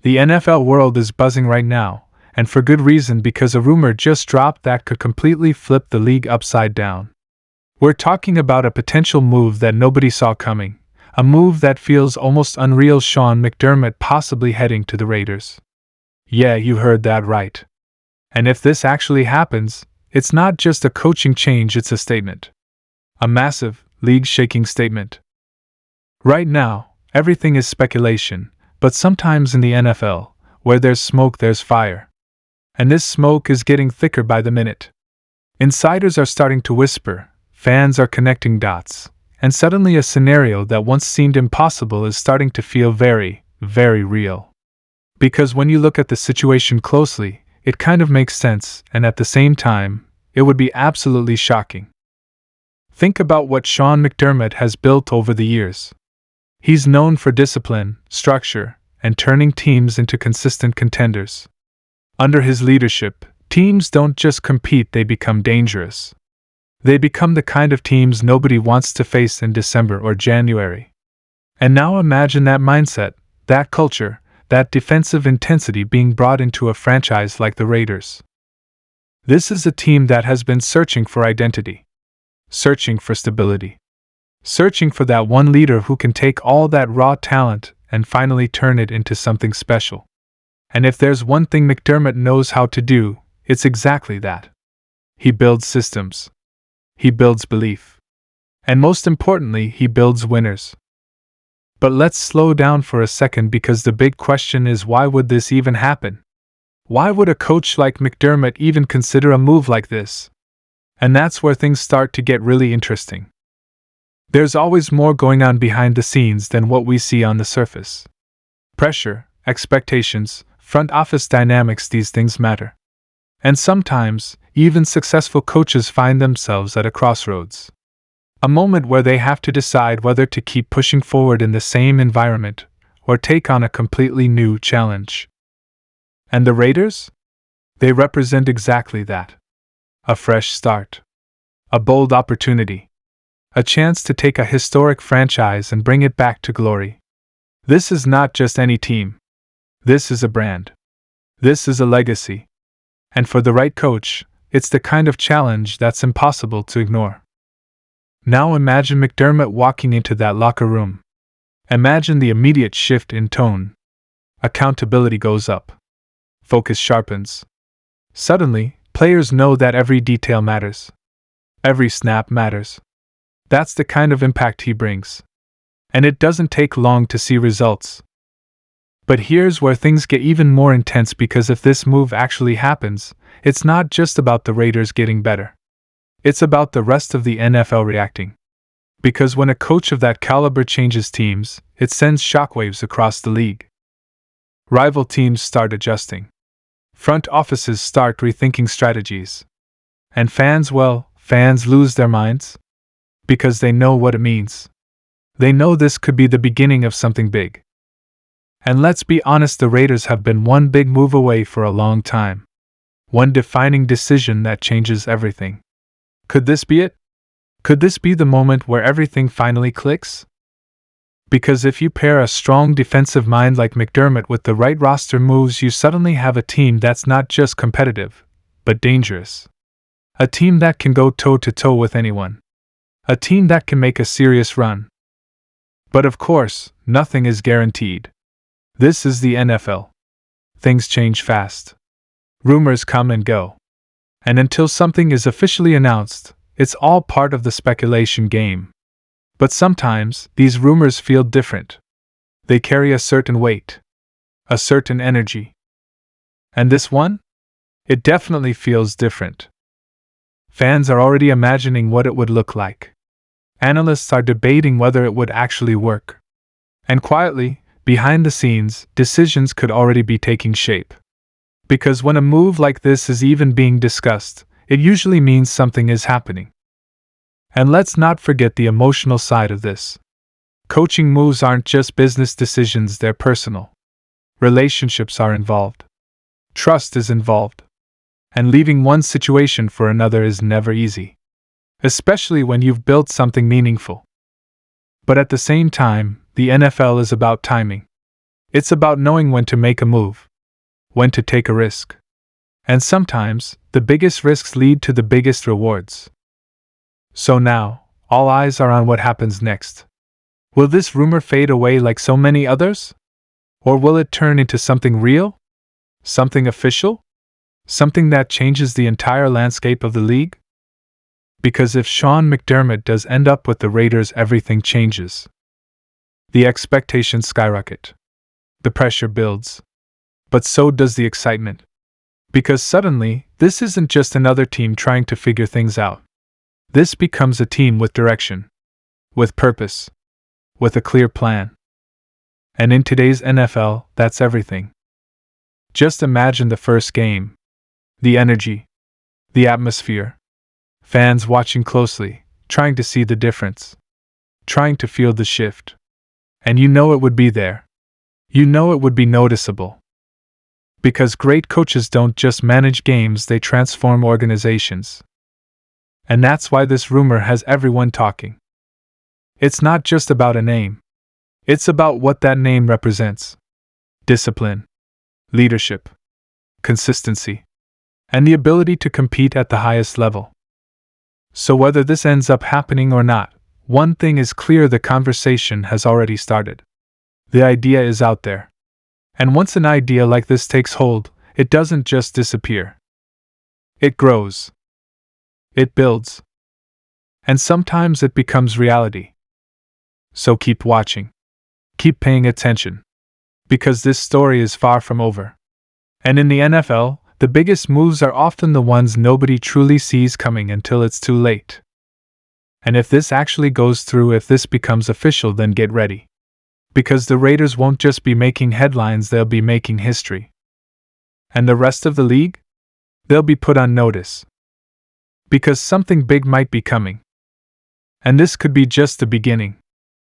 The NFL world is buzzing right now, and for good reason, because a rumor just dropped that could completely flip the league upside down. We're talking about a potential move that nobody saw coming, a move that feels almost unreal: Sean McDermott possibly heading to the Raiders. Yeah, you heard that right. And if this actually happens, it's not just a coaching change, it's a statement. A massive, league-shaking statement. Right now, everything is speculation, but sometimes in the NFL, where there's smoke there's fire. And this smoke is getting thicker by the minute. Insiders are starting to whisper, fans are connecting dots, and suddenly a scenario that once seemed impossible is starting to feel very, very real. Because when you look at the situation closely, it kind of makes sense, and at the same time, it would be absolutely shocking. Think about what Sean McDermott has built over the years. He's known for discipline, structure, and turning teams into consistent contenders. Under his leadership, teams don't just compete, they become dangerous. They become the kind of teams nobody wants to face in December or January. And now imagine that mindset, that culture, that defensive intensity being brought into a franchise like the Raiders. This is a team that has been searching for identity, searching for stability, searching for that one leader who can take all that raw talent and finally turn it into something special. And if there's one thing McDermott knows how to do, it's exactly that. He builds systems. He builds belief. And most importantly, he builds winners. But let's slow down for a second, because the big question is, why would this even happen? Why would a coach like McDermott even consider a move like this? And that's where things start to get really interesting. There's always more going on behind the scenes than what we see on the surface. Pressure, expectations, front office dynamics, these things matter. And sometimes, even successful coaches find themselves at a crossroads. A moment where they have to decide whether to keep pushing forward in the same environment or take on a completely new challenge. And the Raiders? They represent exactly that. A fresh start. A bold opportunity. A chance to take a historic franchise and bring it back to glory. This is not just any team. This is a brand. This is a legacy. And for the right coach, it's the kind of challenge that's impossible to ignore. Now imagine McDermott walking into that locker room. Imagine the immediate shift in tone. Accountability goes up. Focus sharpens. Suddenly, players know that every detail matters. Every snap matters. That's the kind of impact he brings. And it doesn't take long to see results. But here's where things get even more intense, because if this move actually happens, it's not just about the Raiders getting better. It's about the rest of the NFL reacting. Because when a coach of that caliber changes teams, it sends shockwaves across the league. Rival teams start adjusting. Front offices start rethinking strategies. And fans lose their minds. Because they know what it means. They know this could be the beginning of something big. And let's be honest, the Raiders have been one big move away for a long time. One defining decision that changes everything. Could this be it? Could this be the moment where everything finally clicks? Because if you pair a strong defensive mind like McDermott with the right roster moves, you suddenly have a team that's not just competitive, but dangerous. A team that can go toe-to-toe with anyone. A team that can make a serious run. But of course, nothing is guaranteed. This is the NFL. Things change fast. Rumors come and go. And until something is officially announced, it's all part of the speculation game. But sometimes, these rumors feel different. They carry a certain weight. A certain energy. And this one? It definitely feels different. Fans are already imagining what it would look like. Analysts are debating whether it would actually work. And quietly, behind the scenes, decisions could already be taking shape. Because when a move like this is even being discussed, it usually means something is happening. And let's not forget the emotional side of this. Coaching moves aren't just business decisions, they're personal. Relationships are involved. Trust is involved. And leaving one situation for another is never easy. Especially when you've built something meaningful. But at the same time, the NFL is about timing. It's about knowing when to make a move, when to take a risk. And sometimes, the biggest risks lead to the biggest rewards. So now, all eyes are on what happens next. Will this rumor fade away like so many others? Or will it turn into something real? Something official? Something that changes the entire landscape of the league? Because if Sean McDermott does end up with the Raiders, everything changes. The expectations skyrocket. The pressure builds. But so does the excitement. Because suddenly, this isn't just another team trying to figure things out. This becomes a team with direction, with purpose, with a clear plan. And in today's NFL, that's everything. Just imagine the first game. The energy. The atmosphere. Fans watching closely, trying to see the difference. Trying to feel the shift. And you know it would be there. You know it would be noticeable. Because great coaches don't just manage games, they transform organizations. And that's why this rumor has everyone talking. It's not just about a name. It's about what that name represents. Discipline, leadership, consistency, and the ability to compete at the highest level. So whether this ends up happening or not, one thing is clear: the conversation has already started. The idea is out there. And once an idea like this takes hold, it doesn't just disappear. It grows. It builds. And sometimes it becomes reality. So keep watching. Keep paying attention. Because this story is far from over. And in the NFL, the biggest moves are often the ones nobody truly sees coming until it's too late. And if this actually goes through, if this becomes official, then get ready. Because the Raiders won't just be making headlines, they'll be making history. And the rest of the league? They'll be put on notice. Because something big might be coming. And this could be just the beginning.